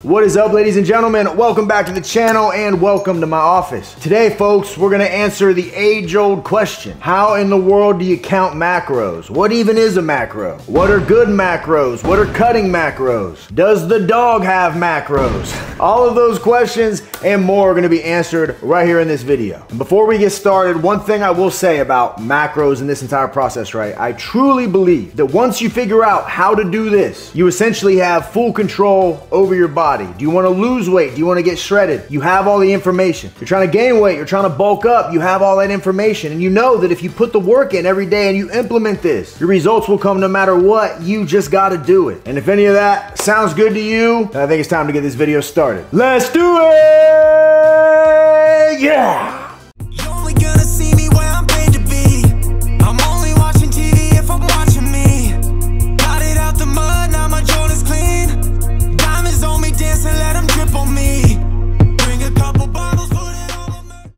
What is up, ladies and gentlemen? Welcome back to the channel and welcome to my office. Today, folks, we're gonna answer the age-old question. How in the world do you count macros? What even is a macro? What are good macros? What are cutting macros? Does the dog have macros? All of those questions and more are gonna be answered right here in this video. And before we get started, one thing I will say about macros in this entire process, right? I truly believe that once you figure out how to do this, you essentially have full control over your body. Do you want to lose weight? Do you want to get shredded? You have all the information. You're trying to gain weight, you're trying to bulk up, you have all that information. And you know that if you put the work in every day and you implement this, your results will come no matter what. You just got to do it. And if any of that sounds good to you, then I think it's time to get this video started. Let's do it! Yeah!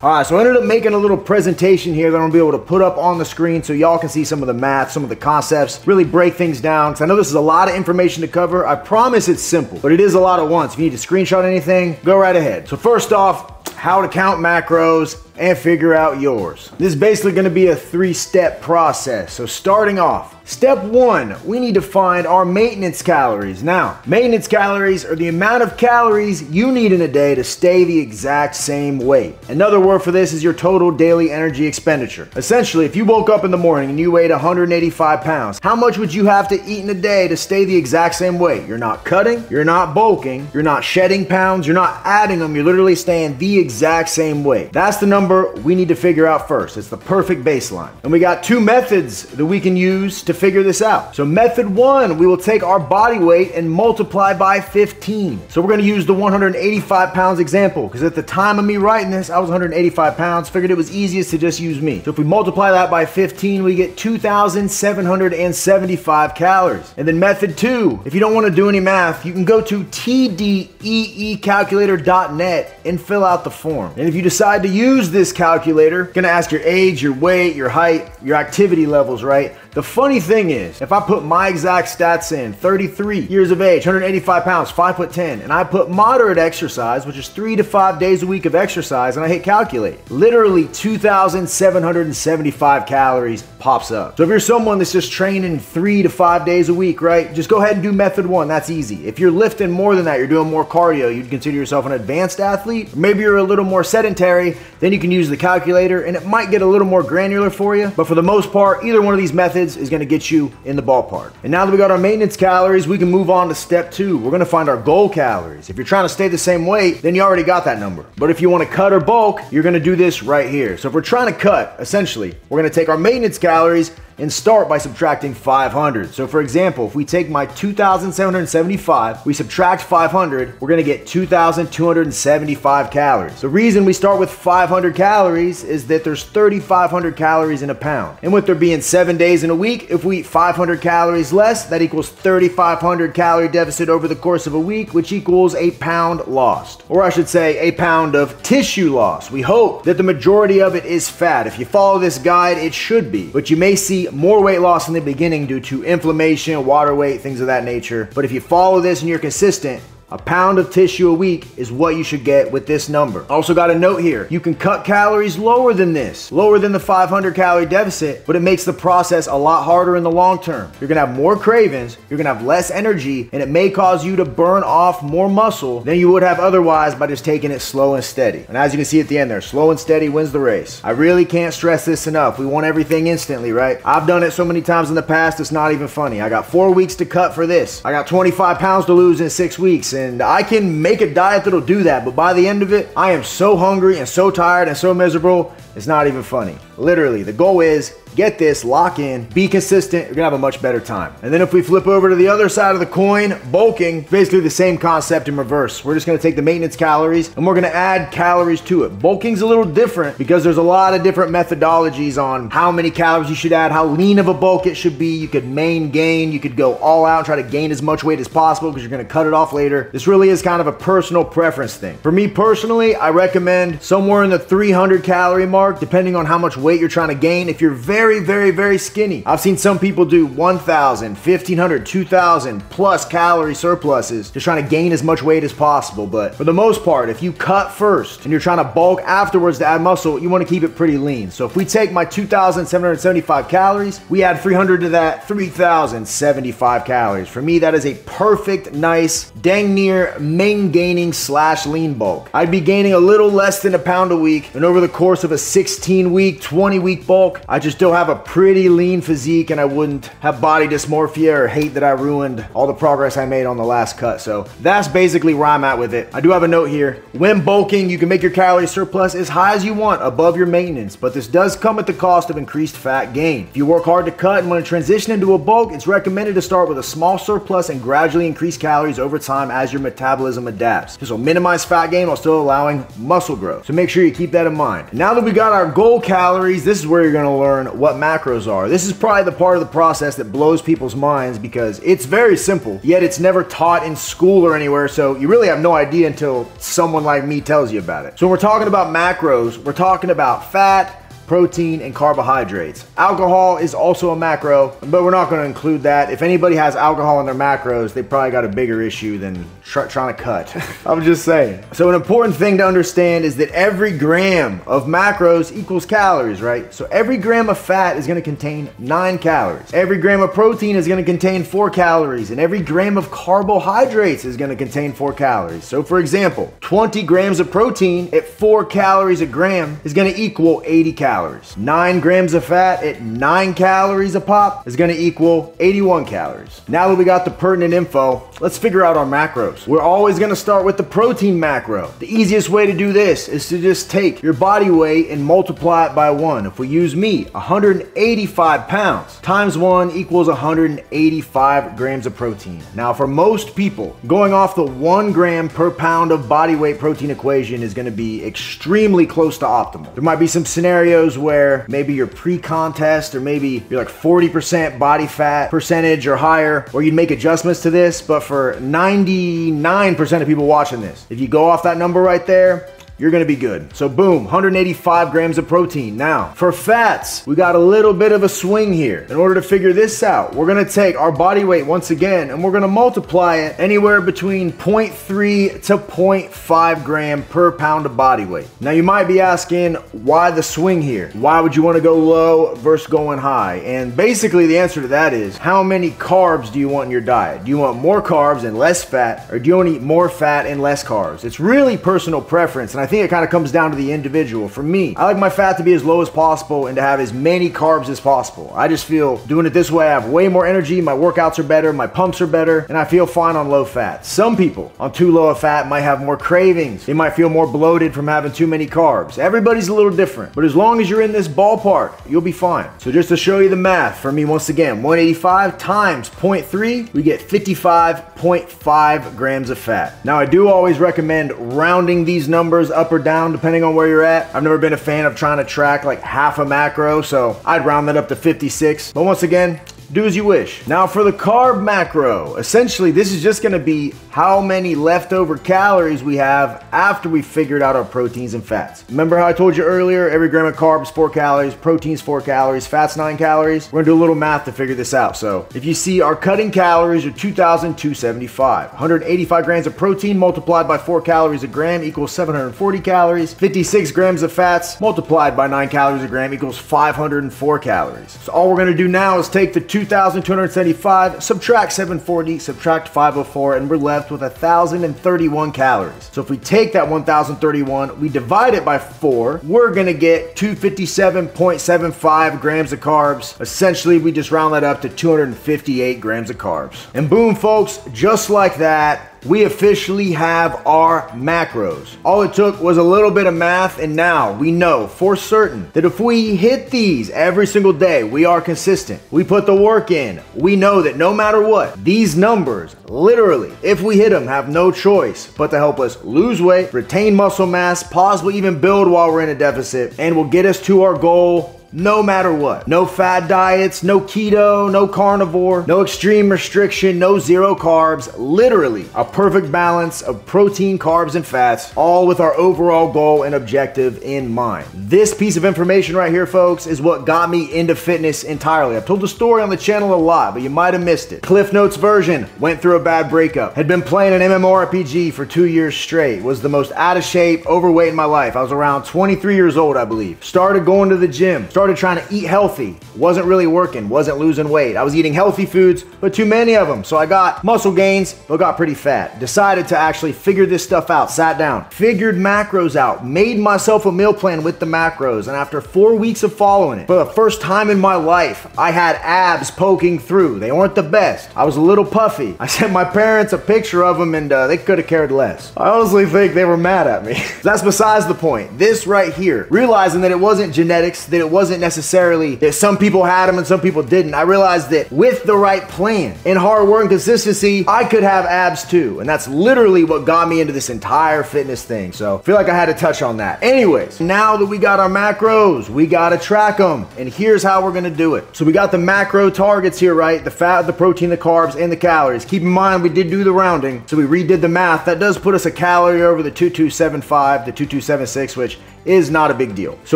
Alright, so I ended up making a little presentation here that I'm going to be able to put up on the screen so y'all can see some of the math, some of the concepts, really break things down. Because I know this is a lot of information to cover. I promise it's simple, but it is a lot at once. If you need to screenshot anything, go right ahead. So first off, how to count macros and figure out yours. This is basically going to be a three-step process. So starting off, step one, we need to find our maintenance calories. Now, maintenance calories are the amount of calories you need in a day to stay the exact same weight. Another word for this is your total daily energy expenditure. Essentially, if you woke up in the morning and you weighed 185 pounds, how much would you have to eat in a day to stay the exact same weight? You're not cutting, you're not bulking, you're not shedding pounds, you're not adding them, you're literally staying the exact same weight. That's the number we need to figure out first. It's the perfect baseline. And we got two methods that we can use to figure this out. So method one, we will take our body weight and multiply by 15. So we're going to use the 185 pounds example because at the time of me writing this, I was 185 pounds, figured it was easiest to just use me. So if we multiply that by 15, we get 2,775 calories. And then method two, if you don't want to do any math, you can go to tdeecalculator.net and fill out the form. And if you decide to use this calculator, gonna ask your age, your weight, your height, your activity levels, right? The funny thing is, if I put my exact stats in, 33 years of age, 185 pounds, 5'10", and I put moderate exercise, which is 3 to 5 days a week of exercise, and I hit calculate, literally 2,775 calories pops up. So if you're someone that's just training 3 to 5 days a week, right? Just go ahead and do method one, that's easy. If you're lifting more than that, you're doing more cardio, you'd consider yourself an advanced athlete, or maybe you're a little more sedentary, then you can use the calculator, and it might get a little more granular for you, but for the most part, either one of these methods is going to get you in the ballpark. And now that we got our maintenance calories, we can move on to step two. We're going to find our goal calories. If you're trying to stay the same weight, then you already got that number. But if you want to cut or bulk, you're going to do this right here. So if we're trying to cut, essentially, we're going to take our maintenance calories and start by subtracting 500. So for example, if we take my 2,775, we subtract 500, we're gonna get 2,275 calories. The reason we start with 500 calories is that there's 3,500 calories in a pound. And with there being 7 days in a week, if we eat 500 calories less, that equals 3,500 calorie deficit over the course of a week, which equals a pound lost. Or I should say a pound of tissue loss. We hope that the majority of it is fat. If you follow this guide, it should be, but you may see more weight loss in the beginning due to inflammation, water weight, things of that nature. But if you follow this and you're consistent, a pound of tissue a week is what you should get with this number. Also got a note here, you can cut calories lower than this, lower than the 500 calorie deficit, but it makes the process a lot harder in the long term. You're gonna have more cravings, you're gonna have less energy, and it may cause you to burn off more muscle than you would have otherwise by just taking it slow and steady. And as you can see at the end there, slow and steady wins the race. I really can't stress this enough. We want everything instantly, right? I've done it so many times in the past, it's not even funny. I got 4 weeks to cut for this. I got 25 pounds to lose in 6 weeks. And I can make a diet that'll do that, but by the end of it, I am so hungry and so tired and so miserable, it's not even funny. Literally, the goal is get this, lock in, be consistent, you're gonna have a much better time. And then if we flip over to the other side of the coin, bulking, basically the same concept in reverse. We're just gonna take the maintenance calories and we're gonna add calories to it. Bulking's a little different because there's a lot of different methodologies on how many calories you should add, how lean of a bulk it should be. You could main gain, you could go all out and try to gain as much weight as possible because you're gonna cut it off later. This really is kind of a personal preference thing. For me personally, I recommend somewhere in the 300 calorie mark, depending on how much weight you're trying to gain. If you're very very skinny. I've seen some people do 1,000, 1,500, 2,000 plus calorie surpluses just trying to gain as much weight as possible. But for the most part, if you cut first and you're trying to bulk afterwards to add muscle, you want to keep it pretty lean. So if we take my 2,775 calories, we add 300 to that, 3,075 calories. For me, that is a perfect, nice, dang near main gaining / lean bulk. I'd be gaining a little less than a pound a week, and over the course of a 16-week, 20-week bulk, I just still have a pretty lean physique, and I wouldn't have body dysmorphia or hate that I ruined all the progress I made on the last cut. So that's basically where I'm at with it. I do have a note here. When bulking, you can make your calorie surplus as high as you want above your maintenance, but this does come at the cost of increased fat gain. If you work hard to cut and want to transition into a bulk, it's recommended to start with a small surplus and gradually increase calories over time as your metabolism adapts. This will minimize fat gain while still allowing muscle growth. So make sure you keep that in mind. Now that we got our goal calories, this is where you're gonna learn what macros are. This is probably the part of the process that blows people's minds because it's very simple, yet it's never taught in school or anywhere, so you really have no idea until someone like me tells you about it. So when we're talking about macros, we're talking about fat, protein, and carbohydrates. Alcohol is also a macro, but we're not going to include that. If anybody has alcohol in their macros, they probably got a bigger issue than trying to cut. I'm just saying. So an important thing to understand is that every gram of macros equals calories, right? So every gram of fat is going to contain 9 calories. Every gram of protein is going to contain 4 calories, and every gram of carbohydrates is going to contain 4 calories. So for example, 20 grams of protein at 4 calories a gram is going to equal 80 calories. 9 grams of fat at 9 calories a pop is going to equal 81 calories. Now that we got the pertinent info, let's figure out our macros. We're always going to start with the protein macro. The easiest way to do this is to just take your body weight and multiply it by 1. If we use meat, 185 pounds times 1 equals 185 grams of protein. Now for most people, going off the 1 gram per pound of body weight protein equation is going to be extremely close to optimal. There might be some scenarios where maybe you're pre-contest or maybe you're like 40% body fat percentage or higher where you'd make adjustments to this, but for 99% of people watching this, if you go off that number right there, you're gonna be good. So boom, 185 grams of protein. Now, for fats, we got a little bit of a swing here. In order to figure this out, we're gonna take our body weight once again, and we're gonna multiply it anywhere between 0.3 to 0.5 gram per pound of body weight. Now, you might be asking, why the swing here? Why would you wanna go low versus going high? And basically, the answer to that is, how many carbs do you want in your diet? Do you want more carbs and less fat, or do you wanna eat more fat and less carbs? It's really personal preference, and I think it kind of comes down to the individual. For me, I like my fat to be as low as possible and to have as many carbs as possible. I just feel doing it this way, I have way more energy, my workouts are better, my pumps are better, and I feel fine on low fat. Some people on too low of fat might have more cravings. They might feel more bloated from having too many carbs. Everybody's a little different, but as long as you're in this ballpark, you'll be fine. So just to show you the math, for me, once again, 185 times 0.3, we get 55.5 grams of fat. Now, I do always recommend rounding these numbers up or down depending on where you're at. I've never been a fan of trying to track like half a macro, so I'd round that up to 56. But once again, do as you wish. Now for the carb macro, essentially this is just gonna be how many leftover calories we have after we figured out our proteins and fats. Remember how I told you earlier, every gram of carbs 4 calories, proteins 4 calories, fats 9 calories? We're gonna do a little math to figure this out. So if you see our cutting calories are 2,275, 185 grams of protein multiplied by 4 calories a gram equals 740 calories, 56 grams of fats multiplied by 9 calories a gram equals 504 calories. So all we're gonna do now is take the 2,275, subtract 740, subtract 504, and we're left with 1,031 calories. So if we take that 1,031, we divide it by 4, we're gonna get 257.75 grams of carbs. Essentially, we just round that up to 258 grams of carbs. And boom, folks, just like that, we officially have our macros. All it took was a little bit of math, and now we know for certain that if we hit these every single day, we are consistent. We put the work in. We know that no matter what, these numbers, literally, if we hit them, have no choice but to help us lose weight, retain muscle mass, possibly even build while we're in a deficit, and will get us to our goal no matter what. No fad diets, no keto, no carnivore, no extreme restriction, no zero carbs. Literally a perfect balance of protein, carbs, and fats, all with our overall goal and objective in mind. This piece of information right here, folks, is what got me into fitness entirely. I've told the story on the channel a lot, but you might have missed it. Cliff Notes version: went through a bad breakup, had been playing an MMORPG for 2 years straight, was the most out of shape, overweight in my life. I was around 23 years old, I believe. Started going to the gym, started trying to eat healthy, wasn't really working, wasn't losing weight. I was eating healthy foods, but too many of them. So I got muscle gains, but got pretty fat. Decided to actually figure this stuff out, sat down, figured macros out, made myself a meal plan with the macros, and after 4 weeks of following it, for the first time in my life, I had abs poking through. They weren't the best. I was a little puffy. I sent my parents a picture of them, and they could have cared less. I honestly think they were mad at me. That's besides the point. This right here, realizing that it wasn't genetics, that it wasn't necessarily that some people had them and some people didn't. I realized that with the right plan and hard work and consistency, I could have abs too. And that's literally what got me into this entire fitness thing. So I feel like I had to touch on that. Anyways, now that we got our macros, we got to track them. And here's how we're going to do it. So we got the macro targets here, right? The fat, the protein, the carbs, and the calories. Keep in mind, we did do the rounding. So we redid the math. That does put us a calorie over the 2275, the 2276, which is not a big deal. So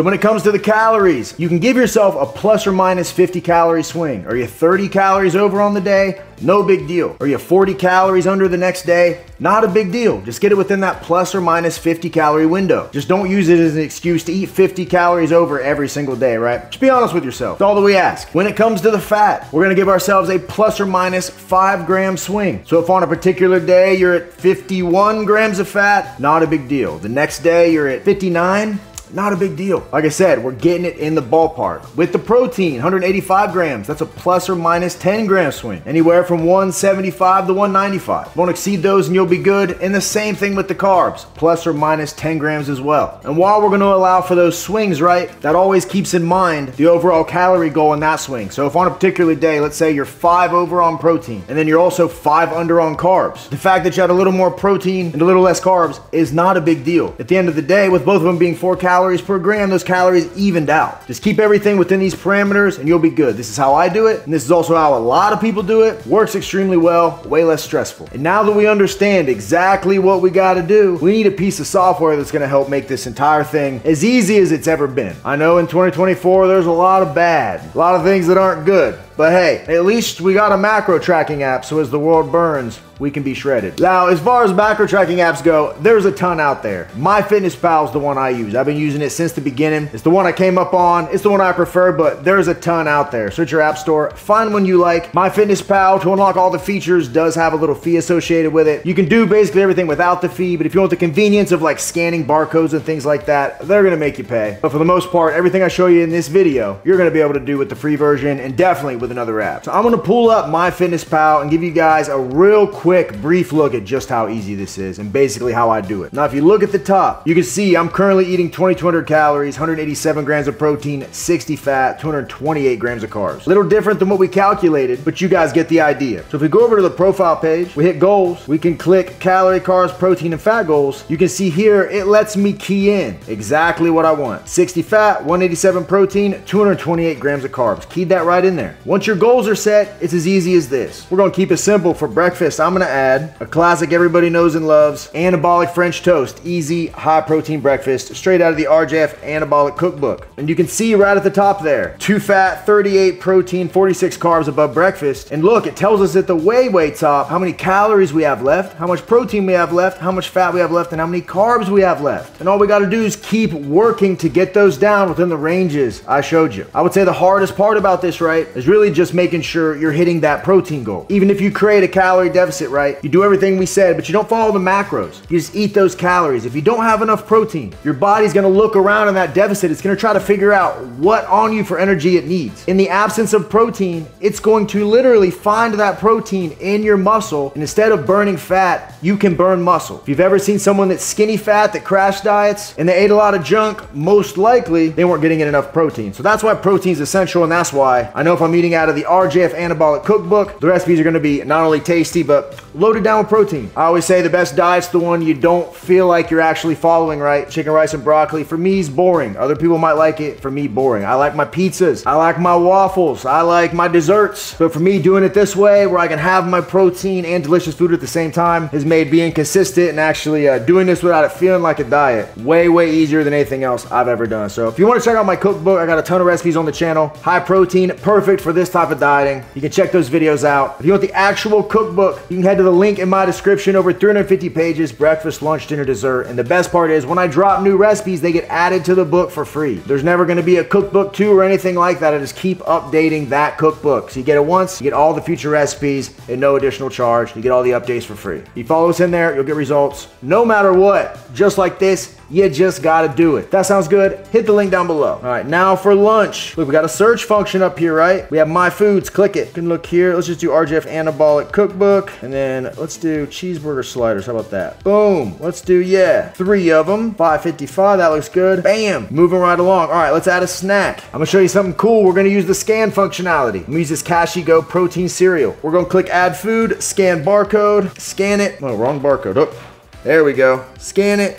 when it comes to the calories, you can give yourself a plus or minus 50 calorie swing. Are you 30 calories over on the day? No big deal. Are you 40 calories under the next day? Not a big deal. Just get it within that plus or minus 50 calorie window. Just don't use it as an excuse to eat 50 calories over every single day, right? Just be honest with yourself. That's all that we ask. When it comes to the fat, we're gonna give ourselves a plus or minus 5 gram swing. So if on a particular day you're at 51 grams of fat, not a big deal. The next day you're at 59, not a big deal. Like I said, we're getting it in the ballpark. With the protein, 185 grams, that's a plus or minus 10 gram swing. Anywhere from 175 to 195. Won't exceed those and you'll be good. And the same thing with the carbs, plus or minus 10 grams as well. And while we're gonna allow for those swings, right, that always keeps in mind the overall calorie goal in that swing. So if on a particular day, let's say you're 5 over on protein, and then you're also 5 under on carbs, the fact that you had a little more protein and a little less carbs is not a big deal. At the end of the day, with both of them being 4 calories per gram, those calories evened out. Just keep everything within these parameters and you'll be good. This is how I do it, and this is also how a lot of people do it. Works extremely well, way less stressful. And now that we understand exactly what we got to do, we need a piece of software that's going to help make this entire thing as easy as it's ever been. I know in 2024 there's a lot of things that aren't good. But hey, at least we got a macro tracking app, so as the world burns, we can be shredded. Now, as far as macro tracking apps go, there's a ton out there. MyFitnessPal is the one I use. I've been using it since the beginning. It's the one I came up on. It's the one I prefer, but there's a ton out there. Search your app store, find one you like. MyFitnessPal, to unlock all the features, does have a little fee associated with it. You can do basically everything without the fee, but if you want the convenience of like scanning barcodes and things like that, they're gonna make you pay. But for the most part, everything I show you in this video, you're gonna be able to do with the free version and definitely with another app. So I'm gonna pull up MyFitnessPal and give you guys a real quick, brief look at just how easy this is and basically how I do it. Now, if you look at the top, you can see I'm currently eating 2,200 calories, 187 grams of protein, 60 fat, 228 grams of carbs. A little different than what we calculated, but you guys get the idea. So if we go over to the profile page, we hit goals, we can click calorie, carbs, protein, and fat goals. You can see here, it lets me key in exactly what I want. 60 fat, 187 protein, 228 grams of carbs. Keyed that right in there. Once your goals are set, it's as easy as this. We're gonna keep it simple. For breakfast, I'm gonna add a classic everybody knows and loves, anabolic French toast. Easy, high protein breakfast, straight out of the RJF Anabolic Cookbook. And you can see right at the top there, 2 fat, 38 protein, 46 carbs above breakfast. And look, it tells us at the way top how many calories we have left, how much protein we have left, how much fat we have left, and how many carbs we have left. And all we gotta do is keep working to get those down within the ranges I showed you. I would say the hardest part about this, right, is really just making sure you're hitting that protein goal. Even if you create a calorie deficit, right, you do everything we said, but you don't follow the macros. You just eat those calories. If you don't have enough protein, your body's gonna look around in that deficit. It's gonna try to figure out what on you for energy it needs. In the absence of protein, it's going to literally find that protein in your muscle, and instead of burning fat, you can burn muscle. If you've ever seen someone that's skinny fat that crash diets and they ate a lot of junk, most likely they weren't getting in enough protein. So that's why protein is essential, and that's why I know if I'm eating out of the RJF Anabolic Cookbook. The recipes are going to be not only tasty, but loaded down with protein. I always say the best diet's the one you don't feel like you're actually following right. Chicken, rice, and broccoli, for me, is boring. Other people might like it. For me, boring. I like my pizzas. I like my waffles. I like my desserts. But for me, doing it this way, where I can have my protein and delicious food at the same time, has made being consistent and actually doing this without it feeling like a diet way, way easier than anything else I've ever done. So if you want to check out my cookbook, I got a ton of recipes on the channel. High protein, perfect for this type of dieting. You can check those videos out. If you want the actual cookbook, you can head to the link in my description. Over 350 pages, breakfast, lunch, dinner, dessert. And the best part is when I drop new recipes, they get added to the book for free. There's never going to be a cookbook 2 or anything like that. I just keep updating that cookbook. So you get it once, you get all the future recipes at no additional charge. You get all the updates for free. You follow us in there, you'll get results no matter what. Just like this, you just gotta do it. That sounds good? Hit the link down below. All right, now for lunch. Look, we got a search function up here, right? We have My Foods. Click it. You can look here. Let's just do RJF Anabolic Cookbook. And then let's do cheeseburger sliders. How about that? Boom. Let's do, 3 of them. $5.55. That looks good. Bam. Moving right along. All right, let's add a snack. I'm gonna show you something cool. We're gonna use the scan functionality. I'm gonna use this Cashy Go protein cereal. We're gonna click Add Food, scan barcode, scan it. Oh, wrong barcode. Oh, there we go. Scan it.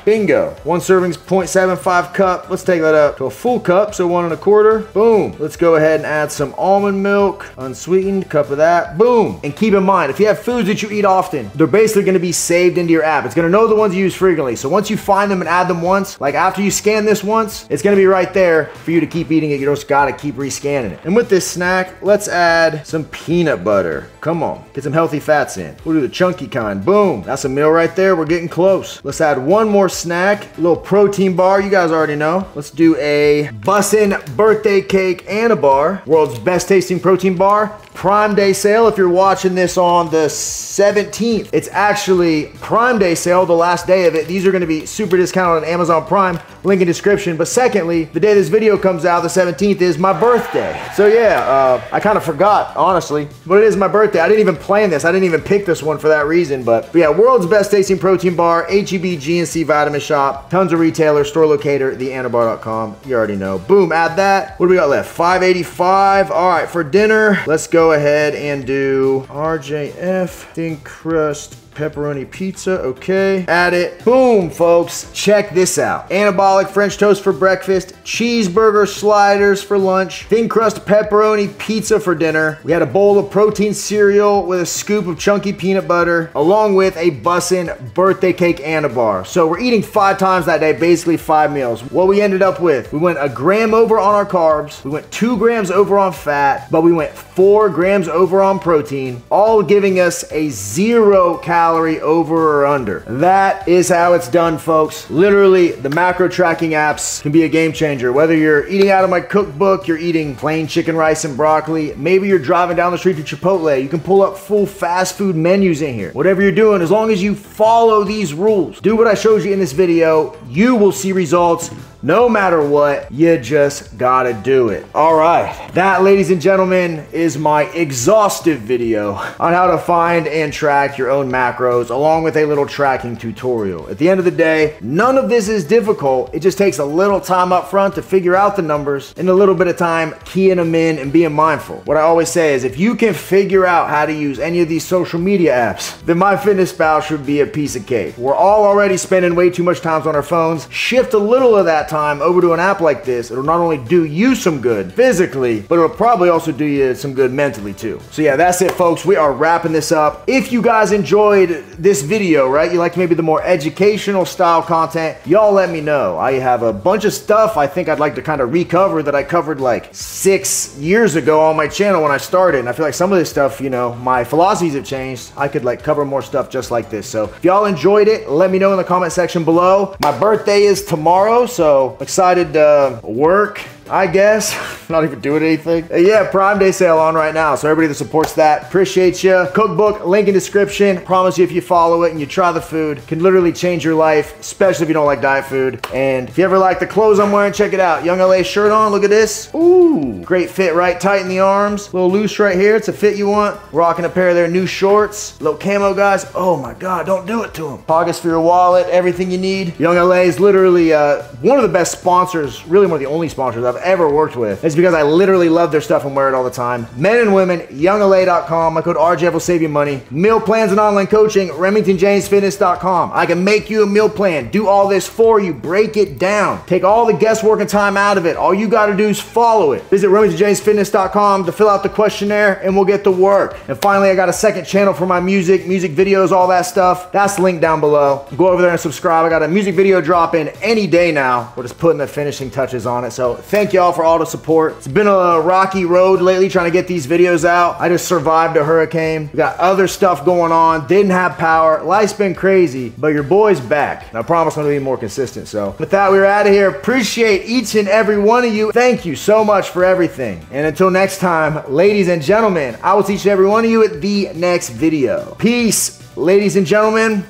Bingo. 1 serving's 0.75 cup. Let's take that up to a full cup, so 1 1/4. Boom. Let's go ahead and add some almond milk, unsweetened, cup of that. Boom. And keep in mind, if you have foods that you eat often, they're basically going to be saved into your app. It's going to know the ones you use frequently. So once you find them and add them once, like after you scan this once, it's going to be right there for you to keep eating it. You just got to keep rescanning it. And with this snack, let's add some peanut butter. Come on. Get some healthy fats in. We'll do the chunky kind. Boom. That's a meal right there. We're getting close. Let's add one more snack, a little protein bar. You guys already know. Let's do a bussin' birthday cake and a bar. World's best tasting protein bar. Prime Day sale. If you're watching this on the 17th, it's actually Prime Day sale, the last day of it. These are going to be super discounted on Amazon Prime. Link in description. But secondly, the day this video comes out, the 17th, is my birthday. So yeah, I kind of forgot, honestly, but it is my birthday. I didn't even plan this. I didn't even pick this one for that reason. But yeah, world's best tasting protein bar, HEB GNC Vitamin Shop, tons of retailers, store locator, theanabar.com. You already know. Boom, add that. What do we got left? $5.85. All right, for dinner, let's go ahead and do RJF thin crust pepperoni pizza. Okay, add it. Boom, folks, check this out. Anabolic French toast for breakfast, cheeseburger sliders for lunch, thin crust pepperoni pizza for dinner. We had a bowl of protein cereal with a scoop of chunky peanut butter, along with a bussin' birthday cake and a bar. So we're eating 5 times that day, basically 5 meals. What we ended up with, we went a gram over on our carbs, we went 2 grams over on fat, but we went 4 grams over on protein, all giving us a 0 calorie over or under. That is how it's done, folks. Literally, the macro tracking apps can be a game changer. Whether you're eating out of my cookbook, you're eating plain chicken, rice, and broccoli, maybe you're driving down the street to Chipotle, you can pull up full fast food menus in here. Whatever you're doing, as long as you follow these rules, do what I showed you in this video, you will see results. No matter what, you just gotta do it. All right, that, ladies and gentlemen, is my exhaustive video on how to find and track your own macros, along with a little tracking tutorial. At the end of the day, none of this is difficult. It just takes a little time up front to figure out the numbers and a little bit of time keying them in and being mindful. What I always say is if you can figure out how to use any of these social media apps, then MyFitnessPal should be a piece of cake. We're all already spending way too much time on our phones. Shift a little of that time over to an app like this. It'll not only do you some good physically, but it'll probably also do you some good mentally too. So yeah, that's it, folks. We are wrapping this up. If you guys enjoyed this video, right, you like maybe the more educational style content, y'all let me know. I have a bunch of stuff I think I'd like to kind of recover that I covered like 6 years ago on my channel when I started. And I feel like some of this stuff, you know, my philosophies have changed. I could like cover more stuff just like this. So if y'all enjoyed it, let me know in the comment section below. My birthday is tomorrow, so excited to work, I guess. Not even doing anything. Yeah, Prime Day sale on right now. So everybody that supports that, appreciate you. Cookbook, link in description. Promise you if you follow it and you try the food, can literally change your life, especially if you don't like diet food. And if you ever like the clothes I'm wearing, check it out. Young LA shirt on, look at this. Ooh, great fit, right? Tight in the arms, a little loose right here. It's a fit you want. Rocking a pair of their new shorts. Little camo guys. Oh my God, don't do it to them. Pockets for your wallet, everything you need. Young LA is literally one of the best sponsors, really one of the only sponsors I've ever worked with. It's because I literally love their stuff and wear it all the time. Men and women, YoungLA.com. My code RJF will save you money. Meal plans and online coaching, RemingtonJamesFitness.com. I can make you a meal plan, do all this for you, break it down, take all the guesswork and time out of it. All you got to do is follow it. Visit RemingtonJamesFitness.com to fill out the questionnaire and we'll get to work. And finally, I got a second channel for my music videos, all that stuff. That's linked down below. Go over there and subscribe. I got a music video dropping any day now. We're just putting the finishing touches on it. So thank y'all for all the support. It's been a rocky road lately trying to get these videos out. I just survived a hurricane. We got other stuff going on. Didn't have power. Life's been crazy, but your boy's back. And I promise I'm gonna be more consistent. So with that, we're out of here. Appreciate each and every one of you. Thank you so much for everything. And until next time, ladies and gentlemen, I will teach every one of you at the next video. Peace, ladies and gentlemen.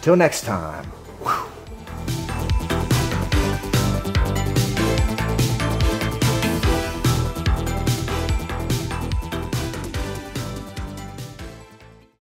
Till next time.